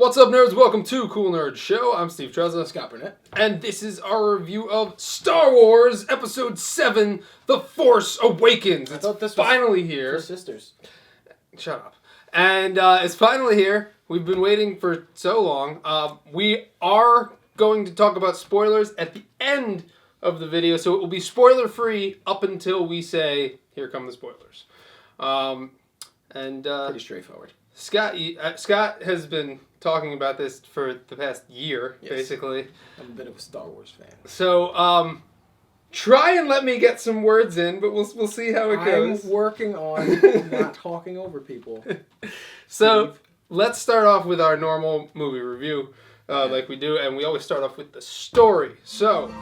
What's up, nerds? Welcome to Cool Nerd Show. I'm Steve Trezza. Scott Burnett. And this is our review of Star Wars Episode VII, The Force Awakens. It's finally here. For sisters. Shut up. And it's finally here. We've been waiting for so long. We are going to talk about spoilers at the end of the video, so it will be spoiler-free up until we say, here come the spoilers. Pretty straightforward. Scott has been talking about this for the past year, basically. I'm a bit of a Star Wars fan. So, try and let me get some words in, but we'll see how it goes. I'm working on not talking over people. So, let's start off with our normal movie review, like we do, and we always start off with the story. So,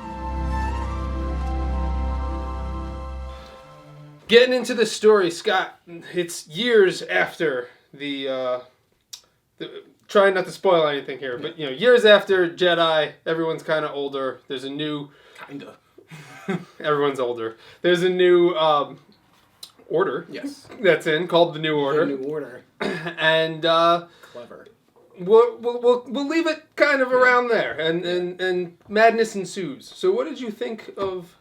getting into the story, Scott, it's years after the trying not to spoil anything here, but years after Jedi, everyone's kind of older. There's a new everyone's older. There's a new order. Yes. That's called the New Order. The New Order. And Clever. We'll leave it kind of around there, and madness ensues. So, what did you think of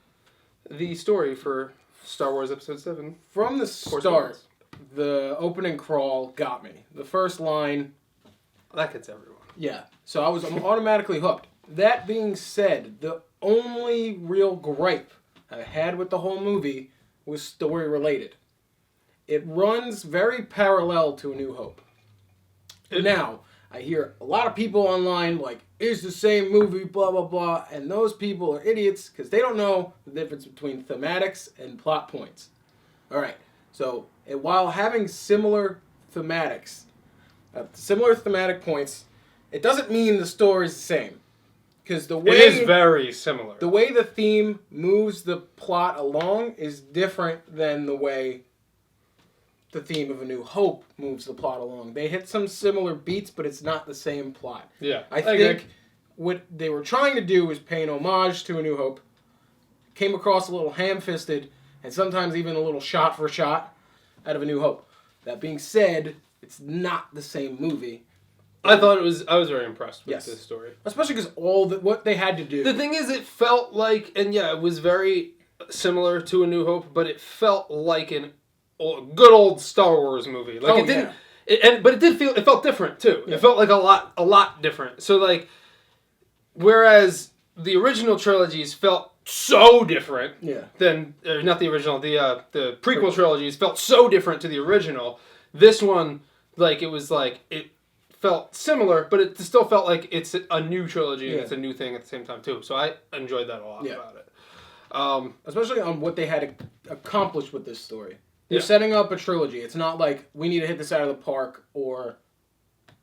the story for Star Wars Episode VII? From the start, the opening crawl got me. The first line. That gets everyone. Yeah. So I'm automatically hooked. That being said, the only real gripe I had with the whole movie was story related. It runs very parallel to A New Hope. Now, I hear a lot of people online like, it's the same movie, blah, blah, blah, and those people are idiots because they don't know the difference between thematics and plot points. All right. So, while having similar thematics, similar thematic points, it doesn't mean the story's the same. Because the way it is very similar. The way the theme moves the plot along is different than the way the theme of A New Hope moves the plot along. They hit some similar beats, but it's not the same plot. Yeah. I think what they were trying to do was pay an homage to A New Hope. Came across a little ham-fisted, and sometimes even a little shot for shot out of A New Hope. That being said, it's not the same movie. I was very impressed with this story. Especially because what they had to do. The thing is, it felt like, and yeah, it was very similar to A New Hope, but it felt like a good old Star Wars movie. Like but it felt different too. Yeah. It felt like a lot different. So like, whereas the original trilogies felt so different than, not the original, the prequel trilogies felt so different to the original. This one, it felt similar, but it still felt like it's a new trilogy and it's a new thing at the same time too. So I enjoyed that a lot about it. Especially on what they had accomplished with this story. They're setting up a trilogy. It's not like we need to hit this out of the park or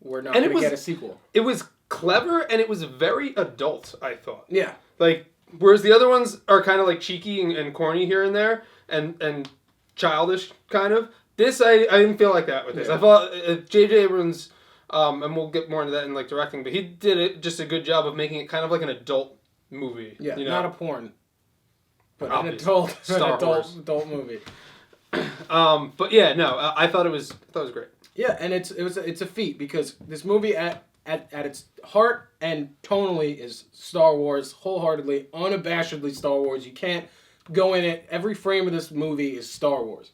we're not going to get a sequel. It was clever and it was very adult, I thought. Yeah. Like, whereas the other ones are kind of like cheeky and corny here and there and childish kind of. This, I didn't feel like that with this. I thought J.J. Abrams, and we'll get more into that in like directing, but he did just a good job of making it kind of like an adult movie. Yeah, not a porn, but obviously. an adult movie. But yeah, no, I thought it was great. Yeah, and it's a feat because this movie at its heart and tonally is Star Wars, wholeheartedly, unabashedly Star Wars. You can't go in it. Every frame of this movie is Star Wars.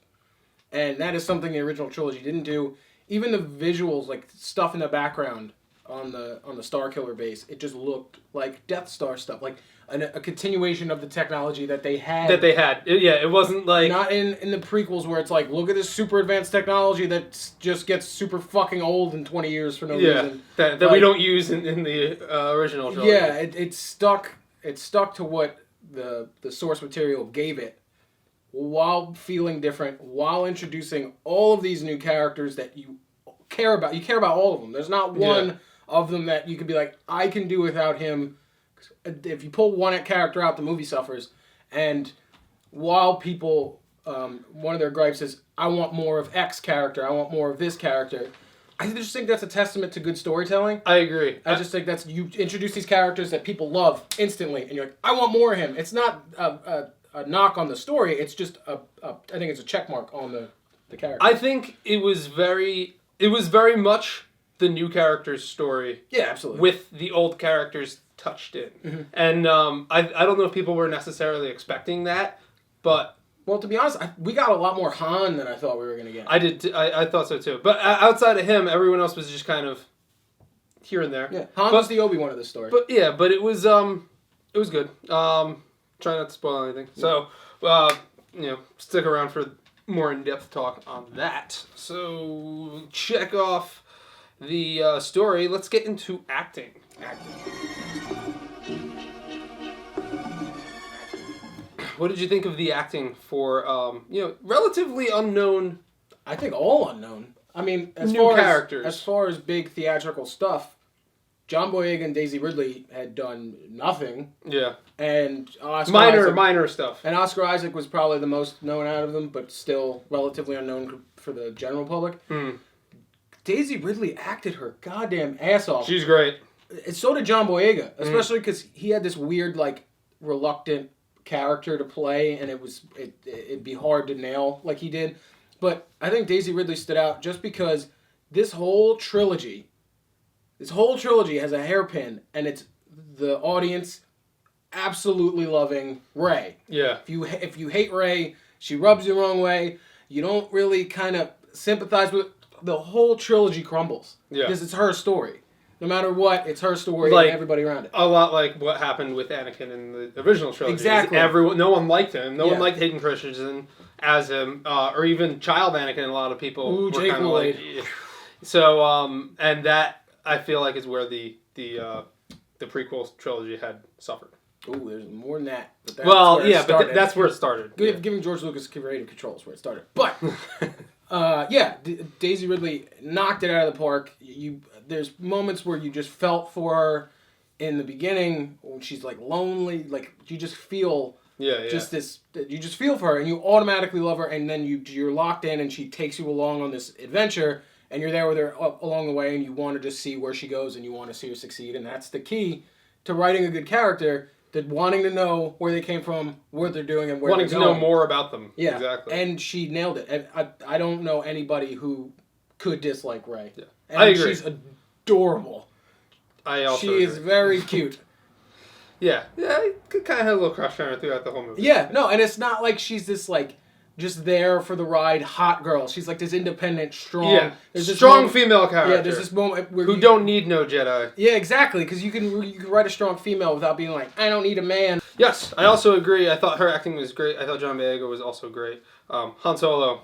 And that is something the original trilogy didn't do. Even the visuals, like stuff in the background on the Starkiller base, it just looked like Death Star stuff, like a continuation of the technology that they had. It wasn't like not in the prequels where it's like, look at this super advanced technology that just gets super fucking old in 20 years for no reason. That we don't use in the original trilogy. Yeah, it stuck to what the source material gave it. While feeling different, while introducing all of these new characters that you care about. You care about all of them. There's not one of them that you could be like, I can do without him. If you pull one character out, the movie suffers. And while people, one of their gripes is, I want more of X character, I want more of this character. I just think that's a testament to good storytelling. I agree. I just think you introduce these characters that people love instantly, and you're like, I want more of him. It's not a knock on the story. It's just I think it's a check mark on the character. I think it was very much the new character's story. Yeah, absolutely. With the old characters touched in. Mm-hmm. And I don't know if people were necessarily expecting that, but... Well, to be honest, we got a lot more Han than I thought we were going to get. I did. I thought so too. But outside of him, everyone else was just kind of here and there. Yeah, Han was the Obi-Wan of this story. But it was good. Try not to spoil anything. So, stick around for more in-depth talk on that. So, check off the story. Let's get into acting. What did you think of the acting for, relatively unknown... I think all unknown. I mean, as far as big theatrical stuff, John Boyega and Daisy Ridley had done nothing. Yeah. And Oscar minor stuff. And Oscar Isaac was probably the most known out of them, but still relatively unknown for the general public. Daisy Ridley acted her goddamn ass off. She's great. And so did John Boyega, especially because he had this weird, reluctant character to play, and it'd be hard to nail like he did. But I think Daisy Ridley stood out just because this whole trilogy has a hairpin, and it's the audience absolutely loving Rey. Yeah. If you hate Rey, she rubs you the wrong way. You don't really kind of sympathize with the whole trilogy crumbles. Yeah. Because it's her story. No matter what, it's her story and everybody around it. A lot like what happened with Anakin in the original trilogy. Exactly. No one liked him. No one liked Hayden Christensen as him, or even child Anakin. A lot of people were kind of like. Yeah. So, and that I feel like is where the prequel trilogy had suffered. Ooh, there's more than that. But that's where it started. Giving George Lucas creative control is where it started. But, Daisy Ridley knocked it out of the park. There's moments where you just felt for her in the beginning when she's lonely. You just feel you just feel for her and you automatically love her, and then you're locked in and she takes you along on this adventure and you're there with her along the way and you want to just see where she goes and you want to see her succeed, and that's the key to writing a good character. Wanting to know where they came from, what they're doing, and where wanting they're going. To know more about them. Yeah, exactly. And she nailed it. And I don't know anybody who could dislike Rey. Yeah. And I agree. She's adorable. I also She is very cute. Yeah, I kind of had a little crush on her throughout the whole movie. Yeah, no, and it's not like she's this just there for the ride hot girl. She's this independent, strong. Yeah, strong female character. Yeah, there's this moment where who don't need no Jedi. Yeah, exactly, because you can write a strong female without being I don't need a man. Yes, I also agree. I thought her acting was great. I thought John Boyega was also great. Han Solo,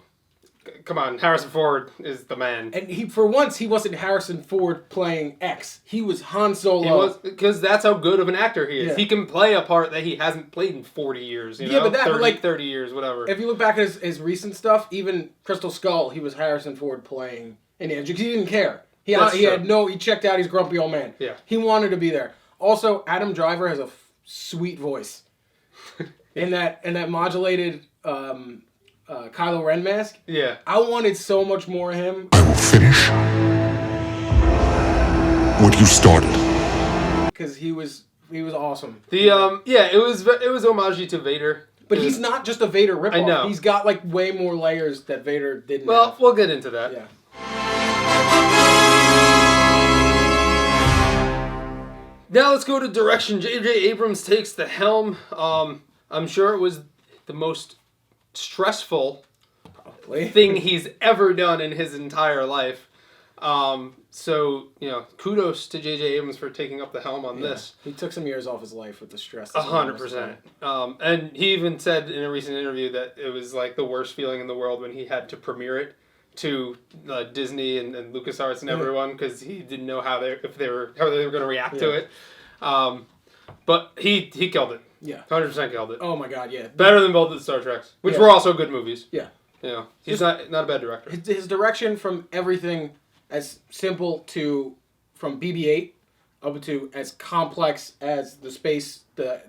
come on, Harrison Ford is the man. And for once, he wasn't Harrison Ford playing X. He was Han Solo. He was, because that's how good of an actor he is. Yeah. He can play a part that he hasn't played in 40 years. You know? 30 years, whatever. If you look back at his recent stuff, even Crystal Skull, he was Harrison Ford playing in it. He didn't care. He checked out. He's a grumpy old man. Yeah. He wanted to be there. Also, Adam Driver has a sweet voice. in that modulated Kylo Ren mask. Yeah. I wanted so much more of him. I will finish what you started. Because he was awesome. It was homage to Vader. But he's not just a Vader ripoff. I know. He's got way more layers that Vader didn't have. We'll get into that. Yeah. Now let's go to direction. J.J. Abrams takes the helm. I'm sure it was the most stressful thing he's ever done in his entire life. So, kudos to J.J. Abrams for taking up the helm on this. He took some years off his life with the stress. 100%. And he even said in a recent interview that it was the worst feeling in the world when he had to premiere it to Disney and LucasArts and everyone, because he didn't know how they were going to react to it. But he killed it. Yeah. 100% killed it. Oh my God, yeah. Better than both of the Star Treks, which were also good movies. Yeah. He's not a bad director. His direction from everything as simple from BB-8 up to as complex as the space, the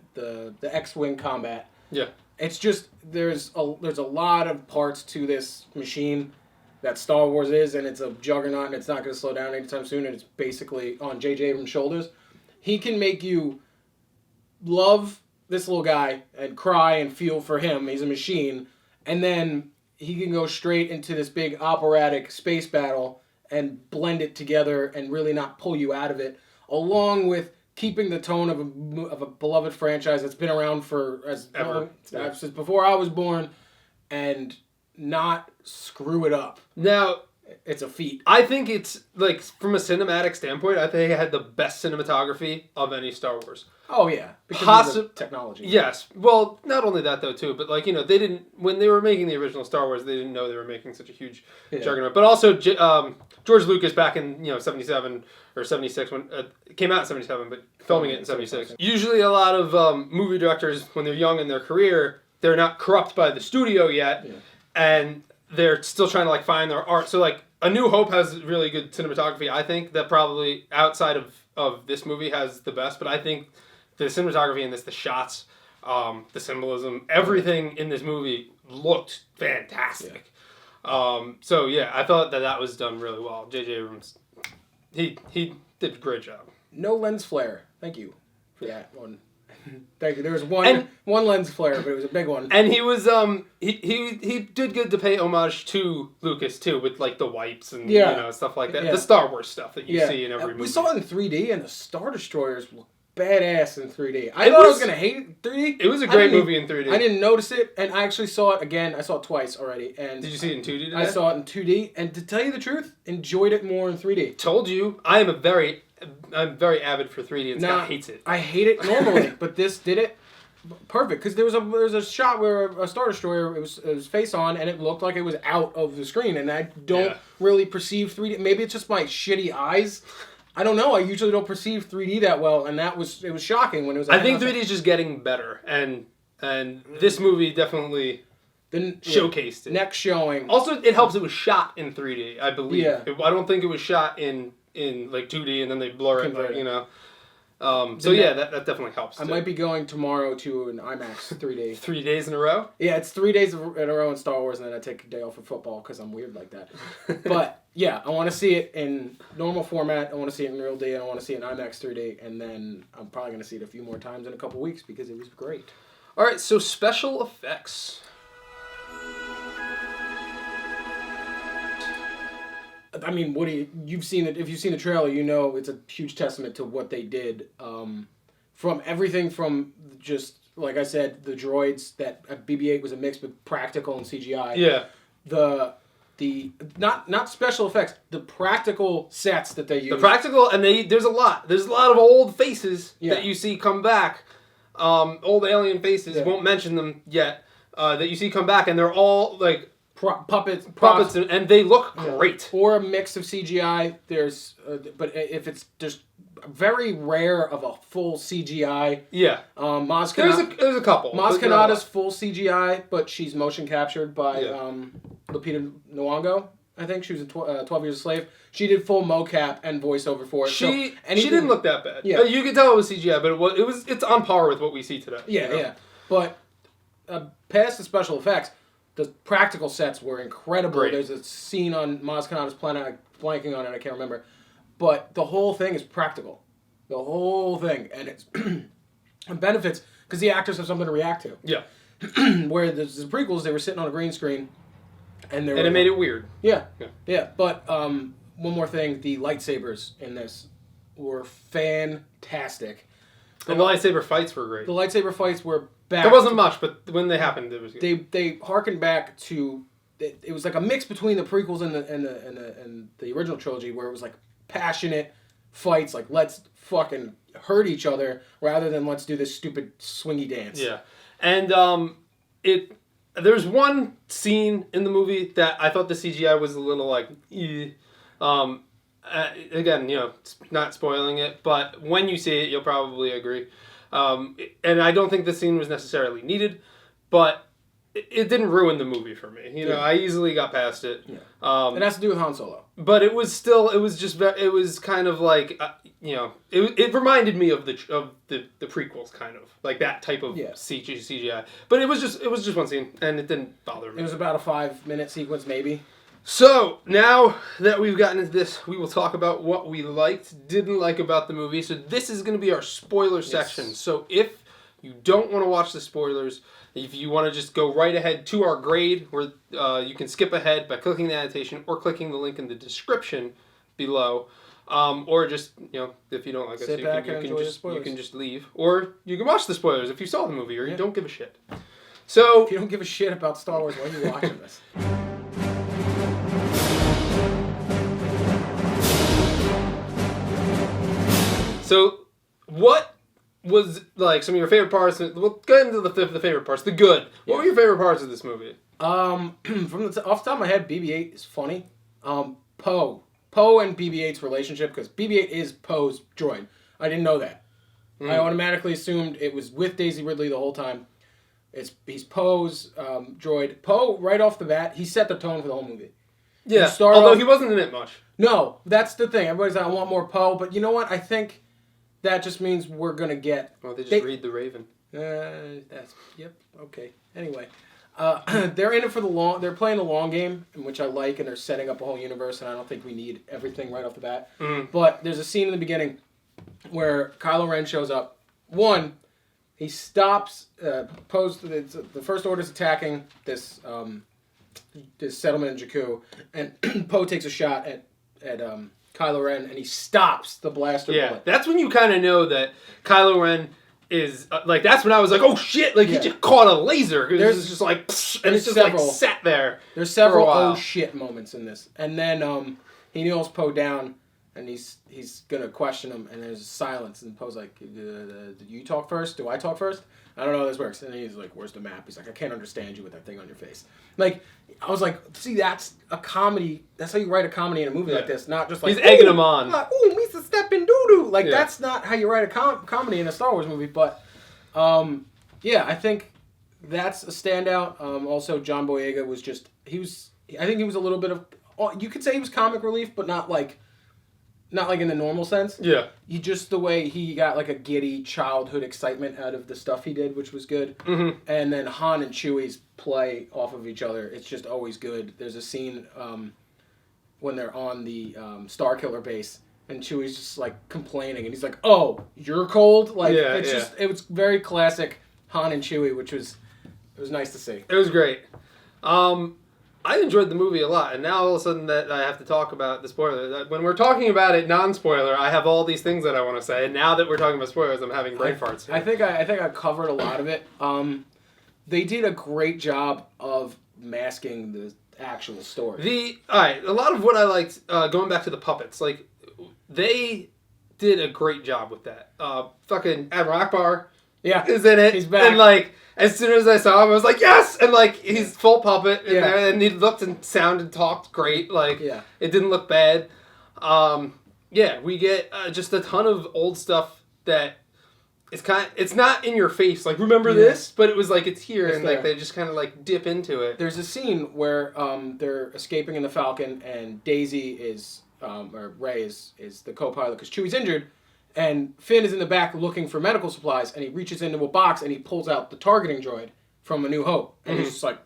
X-Wing combat. Yeah. It's just there's a lot of parts to this machine that Star Wars is, and it's a juggernaut, and it's not going to slow down anytime soon, and it's basically on J.J. Abrams' shoulders. He can make you love this little guy and cry and feel for him. He's a machine. And then he can go straight into this big operatic space battle and blend it together and really not pull you out of it, along with keeping the tone of a beloved franchise that's been around for since before I was born, and not screw it up. Now, it's a feat. I think it's, like, from a cinematic standpoint, I think it had the best cinematography of any Star Wars. Oh, yeah. Because of the technology. Yes. Well, not only that, though, too, but, like, you know, they didn't, when they were making the original Star Wars, they didn't know they were making such a huge juggernaut. But also, George Lucas back in, 77 or 76, when it came out in 77, but filming it in 76. Usually a lot of movie directors, when they're young in their career, they're not corrupt by the studio yet, and they're still trying to, like, find their art. So, like, A New Hope has really good cinematography. I think that probably outside of this movie has the best, but I think the cinematography in this, the shots, the symbolism, everything in this movie looked fantastic. So yeah, I thought that was done really well. J.J. Abrams, he did a great job. No lens flare. Thank you for that one. Thank you. There was one lens flare, but it was a big one. And he was he did good to pay homage to Lucas too, with like the wipes and stuff like that. Yeah. The Star Wars stuff that you see in every movie. We saw it in 3D, and the Star Destroyers look badass in 3D. I thought I was gonna hate it in 3D. It was a great movie in 3D. I didn't notice it, and I actually saw it again. I saw it twice already. And did you see it in 2D today? I saw it in 2D, and to tell you the truth, enjoyed it more in 3D. Told you, I'm very avid for 3D, and Scott hates it. I hate it normally, but this did it perfect, because there was a shot where a Star Destroyer, it was face on, and it looked like it was out of the screen, and I don't really perceive 3D. Maybe it's just my shitty eyes. I don't know. I usually don't perceive 3D that well, and it was shocking when it was. I think 3D is just getting better, and this movie definitely showcased it. Next showing. Also, it helps. It was shot in 3D, I believe. Yeah. I don't think it was shot in like 2D, and then they blur it, like, you know. That definitely helps. I might be going tomorrow to an IMAX 3D. 3 days in a row? Yeah, it's 3 days in a row in Star Wars, and then I take a day off of football because I'm weird like that. But yeah, I want to see it in normal format. I want to see it in real D, and I want to see it in IMAX 3D, and then I'm probably going to see it a few more times in a couple weeks because it was great. All right, so special effects. I mean, you've seen it. If you've seen the trailer, you know it's a huge testament to what they did. From everything from just, like I said, the droids, that BB-8 was a mix of practical and CGI. Yeah. The not special effects, the practical sets that they use. The practical, and there's a lot of old faces that you see come back. Old alien faces, won't mention them yet, that you see come back, and they're all like puppets, and they look great. Or a mix of CGI. There's, but if it's just very rare of a full CGI. Yeah. Maz there's a couple. Maz Kanata's full CGI, but she's motion captured by Lupita Nyong'o. I think she was 12 Years a Slave. She did full mocap and voiceover for it. She didn't look that bad. Yeah. You could tell it was CGI, but it's on par with what we see today. Yeah, yeah. But past the special effects, the practical sets were incredible. Great. There's a scene on Maz Kanata's planet, I'm blanking on it, I can't remember. But the whole thing is practical. The whole thing. And it's it benefits because the actors have something to react to. Yeah. Where the prequels, they were sitting on a green screen. And it made it weird. Yeah. But one more thing, the lightsabers in this were fantastic. And the lightsaber fights were great. The lightsaber fights were back. There wasn't much, but when they happened, it was good. They harkened back to it was like a mix between the prequels and the original trilogy, where it was like passionate fights, like let's fucking hurt each other rather than let's do this stupid swingy dance. Yeah, and there's one scene in the movie that I thought the CGI was a little like, again, not spoiling it, but when you see it, you'll probably agree. And I don't think the scene was necessarily needed, but it didn't ruin the movie for me. I easily got past it. Yeah. It has to do with Han Solo. But it was kind of like, it reminded me of the prequels, kind of like that type of CGI. But it was just one scene, and it didn't bother me. It was about a 5-minute sequence, maybe. So now that we've gotten into this, we will talk about what we liked, didn't like about the movie. So this is going to be our spoiler section. So if you don't want to watch the spoilers, if you want to just go right ahead to our grade, where you can skip ahead by clicking the annotation or clicking the link in the description below. Or just, if you don't like us, you can just leave. Or you can watch the spoilers if you saw the movie, or you don't give a shit. So if you don't give a shit about Star Wars, why are you watching this? So, what was like some of your favorite parts? We'll get into the favorite parts. The good. What were your favorite parts of this movie? Off the top of my head, BB-8 is funny. Poe and BB-8's relationship, because BB-8 is Poe's droid. I didn't know that. I automatically assumed it was with Daisy Ridley the whole time. He's Poe's droid. Poe, right off the bat, he set the tone for the whole movie. Yeah, although he wasn't in it much. No, that's the thing. Everybody's like, I want more Poe, but you know what? I think that just means we're going to get... Oh, they just read The Raven. Yep, okay. Anyway, they're in it for the long... They're playing the long game, which I like, and they're setting up a whole universe, and I don't think we need everything right off the bat. But there's a scene in the beginning where Kylo Ren shows up. One, he stops... the First Order's attacking this settlement in Jakku, and Poe takes a shot at Kylo Ren, and he stops the blaster bullet. That's when you kind of know that Kylo Ren is that's when I was like, oh shit, he just caught a laser. There's just like, and it's just several, sat there. There's several oh shit moments in this, and then he kneels Poe down, and he's gonna question him, and there's silence, and Poe's like, "Do you talk first? Do I talk first? I don't know how this works." And he's like, "Where's the map?" He's like, "I can't understand you with that thing on your face." I was like, see, that's a comedy. That's how you write a comedy in a movie like this, not just like... He's egging him on. Ooh, Misa stepping doo-doo. That's not how you write a comedy in a Star Wars movie. But, I think that's a standout. Also, John Boyega was just... I think he was a little bit of... You could say he was comic relief, but not like in the normal sense. Yeah. The way he got a giddy childhood excitement out of the stuff he did, which was good. Mm-hmm. And then Han and Chewie's play off of each other. It's just always good. There's a scene when they're on the Starkiller base, and Chewie's just complaining, and he's like, "Oh, you're cold." It was very classic Han and Chewie, it was nice to see. It was great. I enjoyed the movie a lot, and now all of a sudden that I have to talk about the spoiler. When we're talking about it non-spoiler, I have all these things that I want to say, and now that we're talking about spoilers, I'm having brain farts here. I think I covered a lot of it. They did a great job of masking the actual story. A lot of what I liked, going back to the puppets, they did a great job with that. Fucking Admiral Akbar is in it. He's back. And as soon as I saw him, I was like, yes! And he's full puppet in there, and he looked and sounded, talked great. It didn't look bad. We get just a ton of old stuff that it's not in your face. Remember this? But it was it's here, and they just kind of dip into it. There's a scene where they're escaping in the Falcon, and Daisy is, or Rey is the co-pilot because Chewie's injured. And Finn is in the back looking for medical supplies, and he reaches into a box and he pulls out the targeting droid from A New Hope. And he's just like,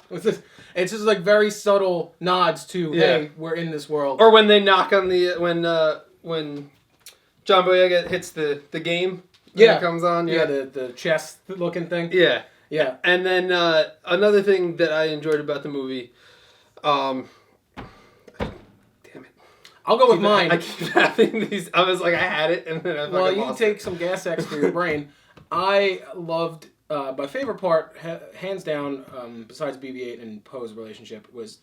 what's this? It's just very subtle nods to, hey, we're in this world. Or when they knock on when John Boyega hits the game. It comes on. The chess looking thing. Yeah. Yeah. And then another thing that I enjoyed about the movie, I'll go with mine. I keep having these. I was like, I had it, and then I Well, you can take some Gas X for your brain. I loved my favorite part, hands down, besides BB-8 and Poe's relationship, was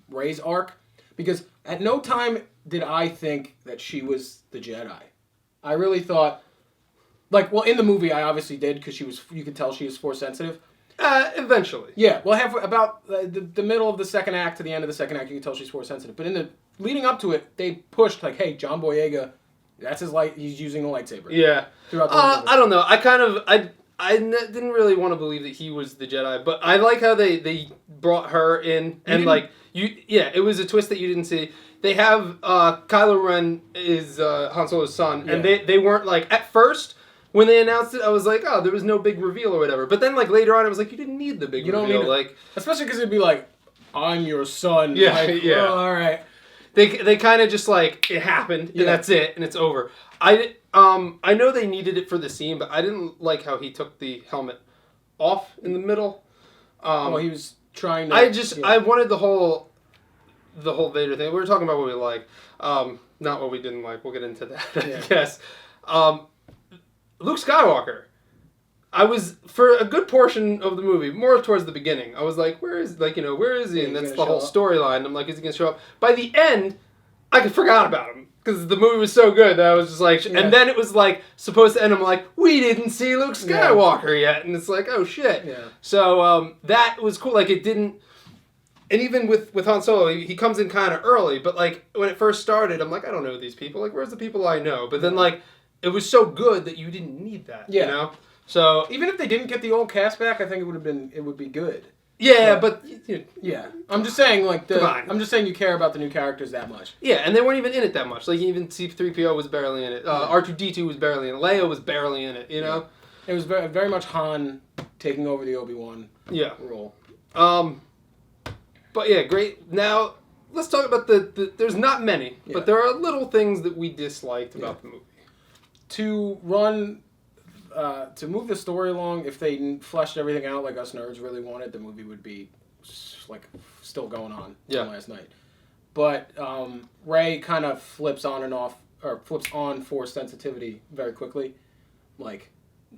Rey's arc, because at no time did I think that she was the Jedi. I really thought, in the movie, I obviously did because you could tell she was Force sensitive. Eventually. Yeah, about the middle of the second act to the end of the second act, you can tell she's Force sensitive. But in the leading up to it, they pushed hey, John Boyega, that's his he's using a lightsaber. Yeah. Throughout the I don't know. I didn't really want to believe that he was the Jedi, but I like how they brought her in and it was a twist that you didn't see. They have Kylo Ren is Han Solo's son, and they weren't at first. When they announced it, I was like, oh, there was no big reveal or whatever. But then, later on, I was like, you didn't need the big reveal. Especially because it'd be I'm your son. Yeah, Oh, all right. They kind of just like, it happened, and that's it, and it's over. I know they needed it for the scene, but I didn't like how he took the helmet off in the middle. He was trying to... I wanted the whole Vader thing. We were talking about what we like. Not what we didn't like. We'll get into that, I guess. Luke Skywalker. I was, for a good portion of the movie, more towards the beginning, I was like, where is he? And that's the whole storyline. I'm like, is he going to show up? By the end, I forgot about him. Because the movie was so good that I was just like... Yeah. And then it was like, supposed to end, I'm like, we didn't see Luke Skywalker yet. And it's like, oh shit. Yeah. So that was cool. Like, it didn't... And even with Han Solo, he comes in kind of early. But like, when it first started, I'm like, I don't know these people. Like, where's the people I know? But then like, it was so good that you didn't need that. Yeah. You know? So... Even if they didn't get the old cast back, I think it would be good. Yeah, but... Yeah. I'm just saying, like, I'm just saying you care about the new characters that much. Yeah, and they weren't even in it that much. Like, even C-3PO was barely in it. R2-D2 was barely in it. Leia was barely in it, you know? It was very, very much Han taking over the Obi-Wan role. But yeah, great. Now, let's talk about the there's not many, but there are little things that we disliked about the movie. To move the story along, if they fleshed everything out like us nerds really wanted, the movie would be like still going on from last night. But Rey kind of flips on Force sensitivity very quickly. Like,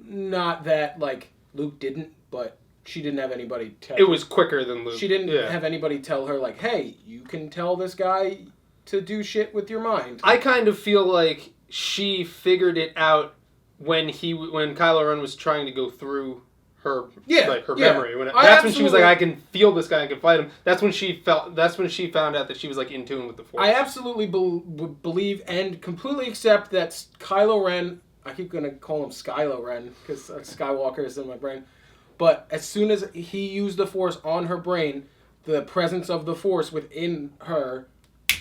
not that like Luke didn't, but she didn't have anybody tell her. It was quicker than Luke. She didn't have anybody tell her like, hey, you can tell this guy to do shit with your mind. I kind of feel like she figured it out when Kylo Ren was trying to go through her memory. That's when she was like, I can feel this guy, I can fight him. That's when she found out that she was like in tune with the Force. I absolutely believe and completely accept that Kylo Ren, I keep going to call him Skylo Ren because Skywalker is in my brain, but as soon as he used the Force on her brain, the presence of the Force within her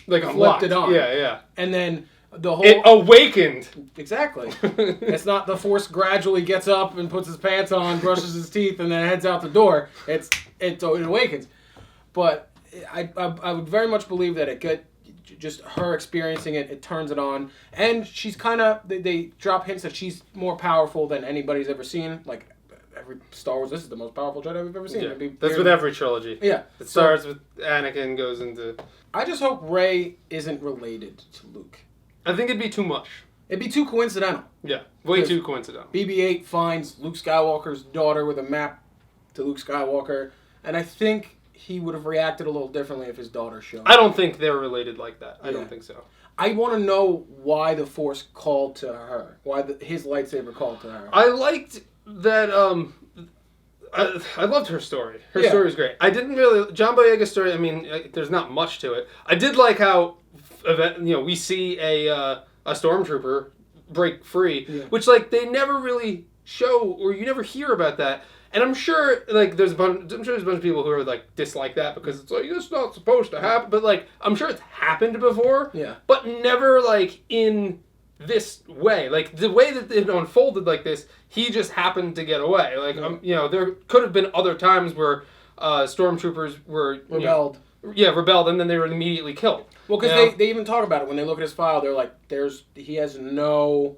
like flipped it on. Yeah. And then it awakened. Exactly. It's not the Force gradually gets up and puts his pants on, brushes his teeth, and then heads out the door. It awakens. But I would very much believe that just her experiencing it, it turns it on. And she's kind of, they drop hints that she's more powerful than anybody's ever seen. Like, every Star Wars, this is the most powerful Jedi we've ever seen. Yeah. That's with every trilogy. Yeah. It starts with Anakin, goes into... I just hope Rey isn't related to Luke. I think it'd be too much. It'd be too coincidental. Yeah, way too coincidental. BB-8 finds Luke Skywalker's daughter with a map to Luke Skywalker, and I think he would have reacted a little differently if his daughter showed up. I don't think they're related like that. I don't think so. I want to know why the Force called to her. Why his lightsaber called to her. I liked that... I loved her story. Her story was great. I didn't really... John Boyega's story, I mean, there's not much to it. I did like how... we see a stormtrooper break free, which like they never really show or you never hear about that. And I'm sure like there's a bunch of people who are like dislike that because it's like it's not supposed to happen. But like I'm sure it's happened before. Yeah. But never like in this way. Like the way that it unfolded like this, he just happened to get away. Like there could have been other times where stormtroopers were rebelled. Rebelled, and then they were immediately killed. Well, because they even talk about it when they look at his file. They're like, he has no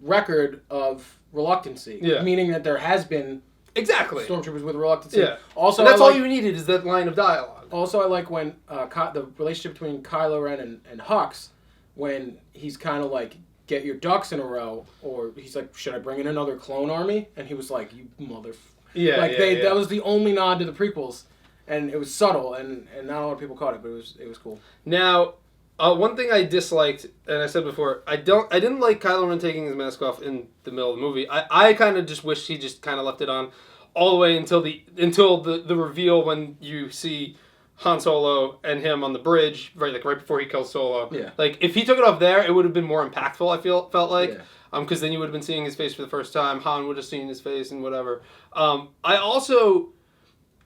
record of reluctancy. Yeah. Meaning that there has been stormtroopers with reluctancy. Yeah. Also, and that's all you needed is that line of dialogue. Also, I like when the relationship between Kylo Ren and Hux, when he's kind of like, get your ducks in a row, or he's like, should I bring in another clone army? And he was like, you mother... That was the only nod to the prequels. And it was subtle, and not a lot of people caught it, but it was cool. Now, one thing I disliked, and I said before, I didn't like Kylo Ren taking his mask off in the middle of the movie. I kind of just wished he just kind of left it on all the way until the reveal when you see Han Solo and him on the bridge, right before he kills Solo. Yeah. Like if he took it off there, it would have been more impactful. felt like. Yeah. Because then you would have been seeing his face for the first time. Han would have seen his face and whatever. I also.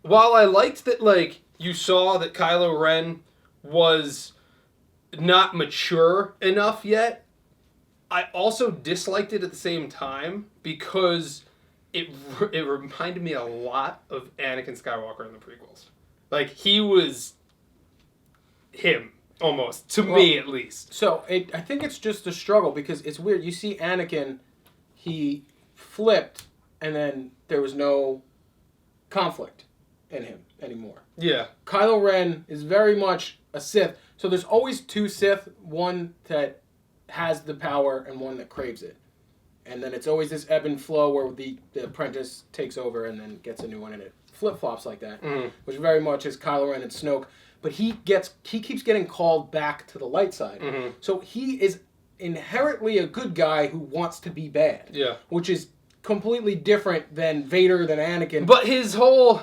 While I liked that, like, you saw that Kylo Ren was not mature enough yet, I also disliked it at the same time because it reminded me a lot of Anakin Skywalker in the prequels. Like, he was him almost, to me at least. So I think it's just a struggle because it's weird. You see Anakin, he flipped, and then there was no conflict in him anymore. Yeah. Kylo Ren is very much a Sith. So there's always two Sith, one that has the power and one that craves it. And then it's always this ebb and flow where the apprentice takes over and then gets a new one, and it flip-flops like that, which very much is Kylo Ren and Snoke. But he keeps getting called back to the light side. So he is inherently a good guy who wants to be bad. Yeah. Which is completely different than Vader, than Anakin. But his whole...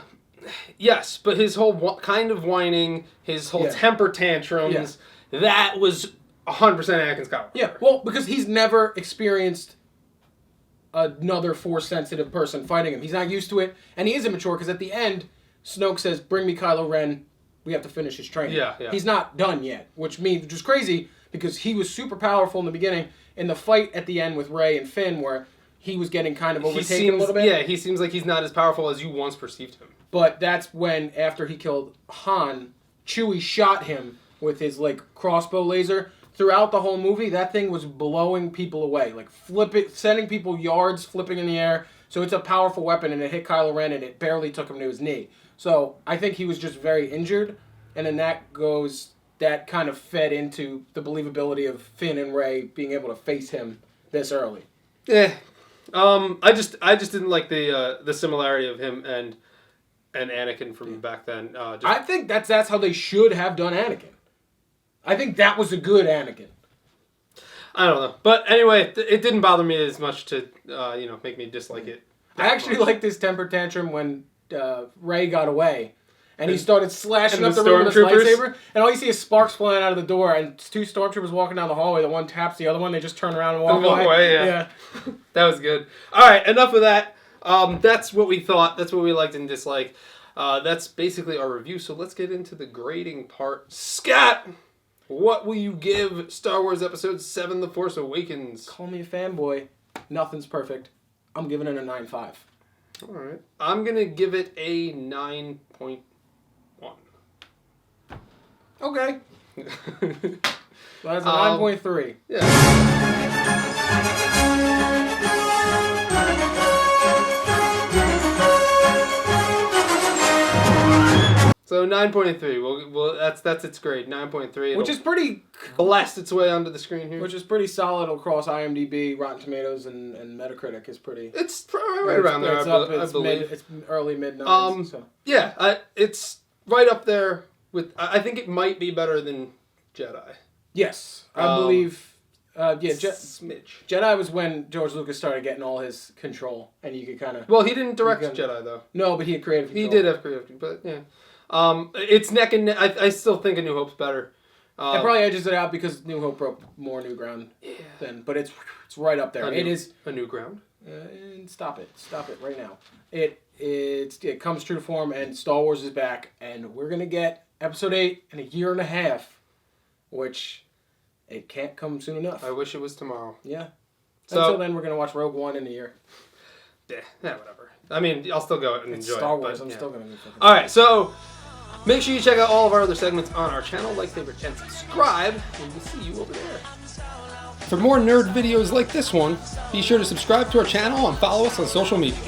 Yes, but his whole kind of whining, his whole temper tantrums, that was 100% Anakin Skywalker. Yeah, well, because he's never experienced another Force-sensitive person fighting him. He's not used to it, and he is immature, because at the end, Snoke says, bring me Kylo Ren, we have to finish his training. Yeah. He's not done yet, which is crazy, because he was super powerful in the beginning. In the fight at the end with Rey and Finn, where he was getting kind of overtaken a little bit. Yeah, he seems like he's not as powerful as you once perceived him. But that's when, after he killed Han, Chewie shot him with his, crossbow laser. Throughout the whole movie, that thing was blowing people away. Sending people yards, flipping in the air. So it's a powerful weapon, and it hit Kylo Ren, and it barely took him to his knee. So I think he was just very injured, and then that kind of fed into the believability of Finn and Rey being able to face him this early. Yeah. I just didn't like the similarity of him and Anakin from back then. I think that's how they should have done Anakin. I think that was a good Anakin. I don't know. But anyway, it didn't bother me as much to, make me dislike it. I actually liked this temper tantrum when Rey got away. And he started slashing up the room with his lightsaber. And all you see is sparks flying out of the door. And two stormtroopers walking down the hallway. The one taps the other one. They just turn around and walk away. Yeah. That was good. All right, enough of that. That's what we thought. That's what we liked and disliked. That's basically our review. So let's get into the grading part. Scott, what will you give Star Wars Episode VII, The Force Awakens? Call me a fanboy. Nothing's perfect. I'm giving it a 9.5. All right. I'm going to give it a 9.1. Okay. So that's a 9.3. Yeah. So 9.3. Well, that's its grade. 9.3. Which is pretty blast its way onto the screen here. Which is pretty solid across IMDb, Rotten Tomatoes, and Metacritic is pretty. It's right around there. I believe it's early mid-90s. So. Yeah, it's right up there with. I think it might be better than Jedi. Yes, I believe. Smidge. Jedi was when George Lucas started getting all his control, and you could kind of. Well, he didn't direct Jedi though. No, but he had creative control. He did have creative, but yeah. It's neck and neck. I still think A New Hope's better. It probably edges it out because New Hope broke more new ground then, but it's right up there. It is a new ground. Stop it right now. It comes true to form, and Star Wars is back, and we're gonna get Episode 8 in a year and a half, which it can't come soon enough. I wish it was tomorrow. Yeah. So, until then, we're gonna watch Rogue One in a year. Yeah, whatever. I mean, I'll still go and enjoy Star it. Wars. I'm still gonna. All right, so. Make sure you check out all of our other segments on our channel, like, favorite, and subscribe, and we'll see you over there. For more nerd videos like this one, be sure to subscribe to our channel and follow us on social media.